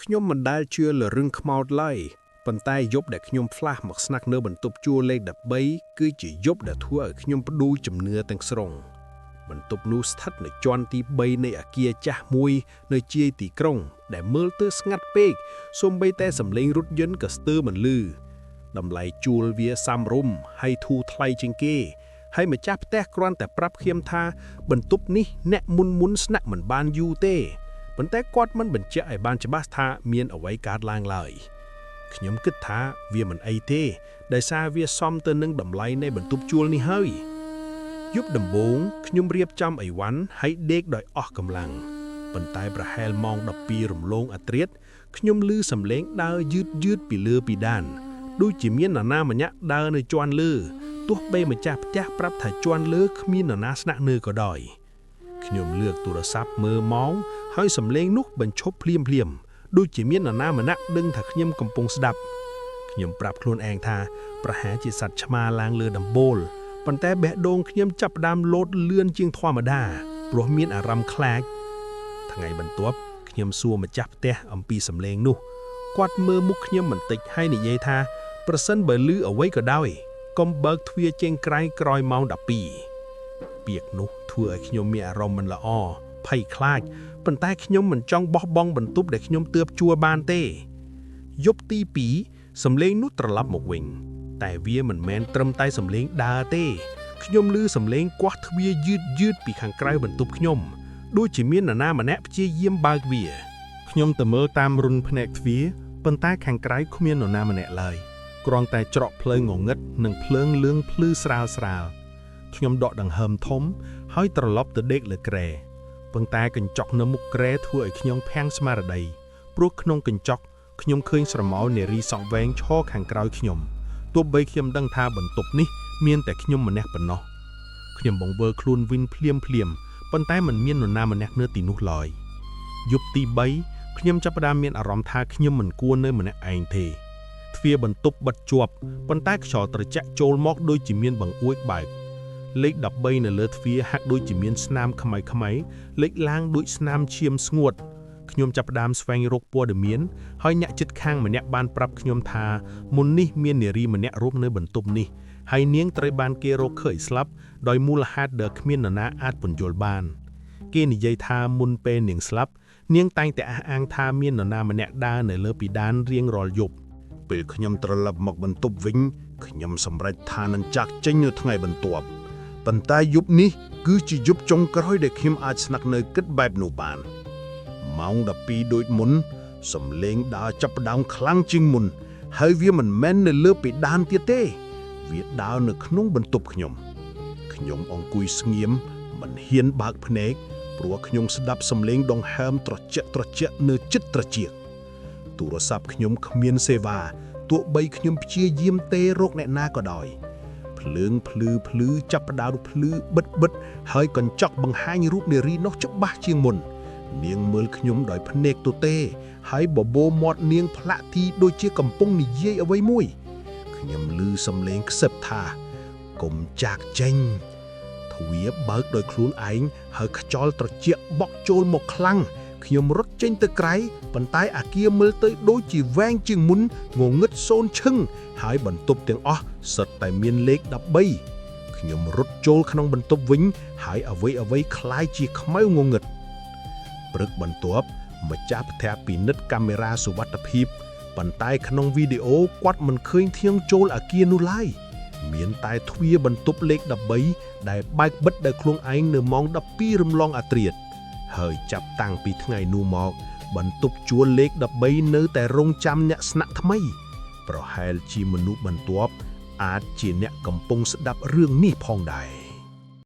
ខ្ញុំមិនដែលជឿលើរឿងខ្មោចឡើយប៉ុន្តែយប់ដែលខ្ញុំផ្លាស់មកស្នាក់នៅបន្ទប់ជួលលេខ13គឺជាយប់ដែលធ្វើឲ្យខ្ញុំផ្ដួលជំនឿទាំងស្រុងបន្ទប់នោះស្ថិតនៅជាន់ទី3នៃអគារចាស់មួយនៅជាយទីក្រុងដែលមើលទៅស្ងាត់ពេកសូម្បីតែសំឡេងរថយន្តក៏ស្ទើរមិនឮតម្លៃជួលវាសមរម្យហើយធូរថ្លៃជាងគេហើយម្ចាស់ផ្ទះគ្រាន់តែប្រាប់ខ្ញុំថាបន្ទប់នេះអ្នកមុនស្នាក់មិនបានយូរទេប៉ុន្តែគាត់មិនបញ្ជាក់ឲ្យបានច្បាស់ថាមានអ្វីកើតឡើងឡើយខ្ញុំគិតថាវាមិនអីទេដោយសារវាសមទៅនឹងតម្លៃនៃបន្ទប់ជួលនេះហើយយប់ដំបូងខ្ញុំរៀបចំអីវ៉ាន់ហើយដេកដោយអស់កម្លាំងប៉ុន្តែប្រហែលម៉ោង12រំលងអធ្រាត្រខ្ញុំឮសំឡេងដើរយឺតពីលើពីដានដូចជាមាននរណាម្នាក់ដើរនៅជាន់លើទោះបីម្ចាស់ផ្ទះប្រាប់ថាជាន់លើគ្មាននរណាស្នាក់នៅក៏ដោយខ្ញុំលើកទូរស័ព្ទមើលម៉ោងហើយសំឡេងនោះបញ្ឈប់ភ្លាមដូចជាមាននរណាម្នាក់ដឹងថាខ្ញុំកំពុងស្ដាប់ខ្ញុំប្រាប់ខ្លួនឯងថាប្រហែលជាសត្វឆ្មាឡើងលើដំបូលប៉ុន្តែបេះដូងខ្ញុំចាប់ផ្ដើមលោតលឿនជាងធម្មតាព្រោះមានអារម្មណ៍ខ្លាចថ្ងៃបន្ទាប់ខ្ញុំសួរម្ចាស់ផ្ទះអំពីសំឡេងនោះគាត់មើលមុខខ្ញុំបន្តិចហើយនិយាយថាប្រសិនបើឮអ្វីក៏ដោយកុំបើកទ្វារចេញក្រៅក្រោយម៉ោង12ពាក្យនោះធ្វើឲ្យខ្ញុំមានអារម្មណ៍មិនល្អភ័យខ្លាចប៉ុន្តែខ្ញុំមិនចង់បោះបង់បន្ទប់ដែលខ្ញុំទើបជួលបានទេយប់ទី2សំឡេងនោះត្រឡប់មកវិញតែវាមិនមែនត្រឹមតែសំឡេងដើរទេខ្ញុំឮសំឡេងគាស់ទ្វារយឺតពីខាងក្រៅបន្ទប់ខ្ញុំដូចជាមាននរណាម្នាក់ព្យាយាមបើកវាខ្ញុំទៅមើលតាមរុនភ្នែកទ្វារប៉ុន្តែខាងក្រៅគ្មាននរណាម្នាក់ឡើយគ្រាន់តែច្រកភ្លើងងងឹតនិងភ្លើងលឿងភ្លឺស្រាលខ្ញុំដកដង្ហើមធំហើយត្រឡប់ទៅដេកលើគ្រែប៉ុន្តែកញ្ចក់នៅមុខគ្រែធ្វើឲ្យខ្ញុំភាំងស្មារតីព្រោះក្នុងកញ្ចក់ខ្ញុំឃើញស្រមោលនារីសក់វែងឈរខាងក្រោយខ្ញុំទោះបីខ្ញុំដឹងថាបន្ទប់នេះមានតែខ្ញុំម្នាក់ប៉ុណ្ណោះខ្ញុំបង្វើខ្លួនវិញភ្លាមប៉ុន្តែមិនមាននរណាម្នាក់នៅទីនោះឡើយយប់ទី3ខ្ញុំចាប់ផ្ដើមមានអារម្មណ៍ថាខ្ញុំមិនគួរនៅម្នាក់ឯងទេទ្វារបន្ទប់បិទជាប់ប៉ុន្តែខ្យល់ត្រជាក់ចូលមកដូចជាមានបង្អួចបើកលេខ13នៅលើទ្វារហាក់ដូចជាមានស្នាមខ្មៅលេចឡើងដូចស្នាមឈាមស្ងួតខ្ញុំចាប់ផ្ដើមស្វែងរកព័ត៌មានហើយអ្នកជិតខាងម្នាក់បានប្រាប់ខ្ញុំថាមុននេះមាននារីម្នាក់រស់នៅបន្ទប់នេះហើយនាងត្រូវបានគេរកឃើញស្លាប់ដោយមូលហេតុដែលគ្មាននរណាអាចពន្យល់បានគេនិយាយថាមុនពេលនាងស្លាប់នាងតែងតែអះអាងថាមាននរណាម្នាក់ដើរនៅលើពីដានរៀងរាល់យប់ពេលខ្ញុំត្រឡប់មកបន្ទប់វិញខ្ញុំសម្រេចថានឹងចាក់ចេញនៅថ្ងៃបន្ទាប់ប៉ុន្តែយប់នេះគឺជាយប់ចុងក្រោយដែលខ្ញុំអាចស្នាក់នៅគិតបែបនោះបានម៉ោង12ដូចមុនសំឡេងដើរចាប់ផ្ដើមខ្លាំងជាងមុនហើយវាមិនមែននៅលើពេដានទៀតទេវាដើរនៅក្នុងបន្ទប់ខ្ញុំអង្គុយស្ងៀមមិនហ៊ានបើកភ្នែកព្រោះខ្ញុំស្ដាប់សំឡេងដង្ហើមត្រជាក់នៅជិតត្រចៀកទូរស័ព្ទខ្ញុំគ្មានសេវាទោះបីខ្ញុំព្យាយាមទេរកអ្នកណាក៏ដោយភ្លើងភ្លឺចាប់ផ្ដើមភ្លឺបិទហើយកញ្ចក់បង្ហាញរូបនារីនោះច្បាស់ជាងមុននាងមើលខ្ញុំដោយភ្នែកទទេហើយបបោមាត់នាងផ្លាក់ទីដូចជាកំពុងនិយាយអ្វីមួយខ្ញុំឮសំឡេងខ្សឹបថាកុំចាកចេញទ្វារបើកដោយខ្លួនឯងហើយខ្យល់ត្រជាក់បក់ចូលមកខ្លាំងខ្ញុំរត់ចេញទៅក្រៅប៉ុន្តែអាគារមើលទៅដូចជាវែងជាងមុនងងឹតសូនឈឹងហើយបន្ទប់ទាំងអស់សុទ្ធតែមានលេខ13ខ្ញុំរត់ចូលក្នុងបន្ទប់វិញហើយអ្វីคล้ายជាខ្មៅងងឹតព្រឹកបន្ទាប់ម្ចាស់ផ្ទះពិនិត្យកាមេរ៉ាសុវត្ថិភាពប៉ុន្តែក្នុងវីដេអូគាត់មិនឃើញធាងចូលអាគារនោះឡើយមានតែទ្វារបន្ទប់លេខ13ដែលបើកបិទដោយខ្លួនឯងនៅម៉ោង12រំលងអធ្រាត្រហើយចាប់តាំងពីថ្ងៃនោះមកបន្ទប់ជួលលេខ13នៅតែរងចាំអ្នកស្នាក់ថ្មីប្រហែលជាមនុស្សបន្ទាប់អាចជាអ្នកកំពុងស្ដាប់រឿងនេះផងដែរ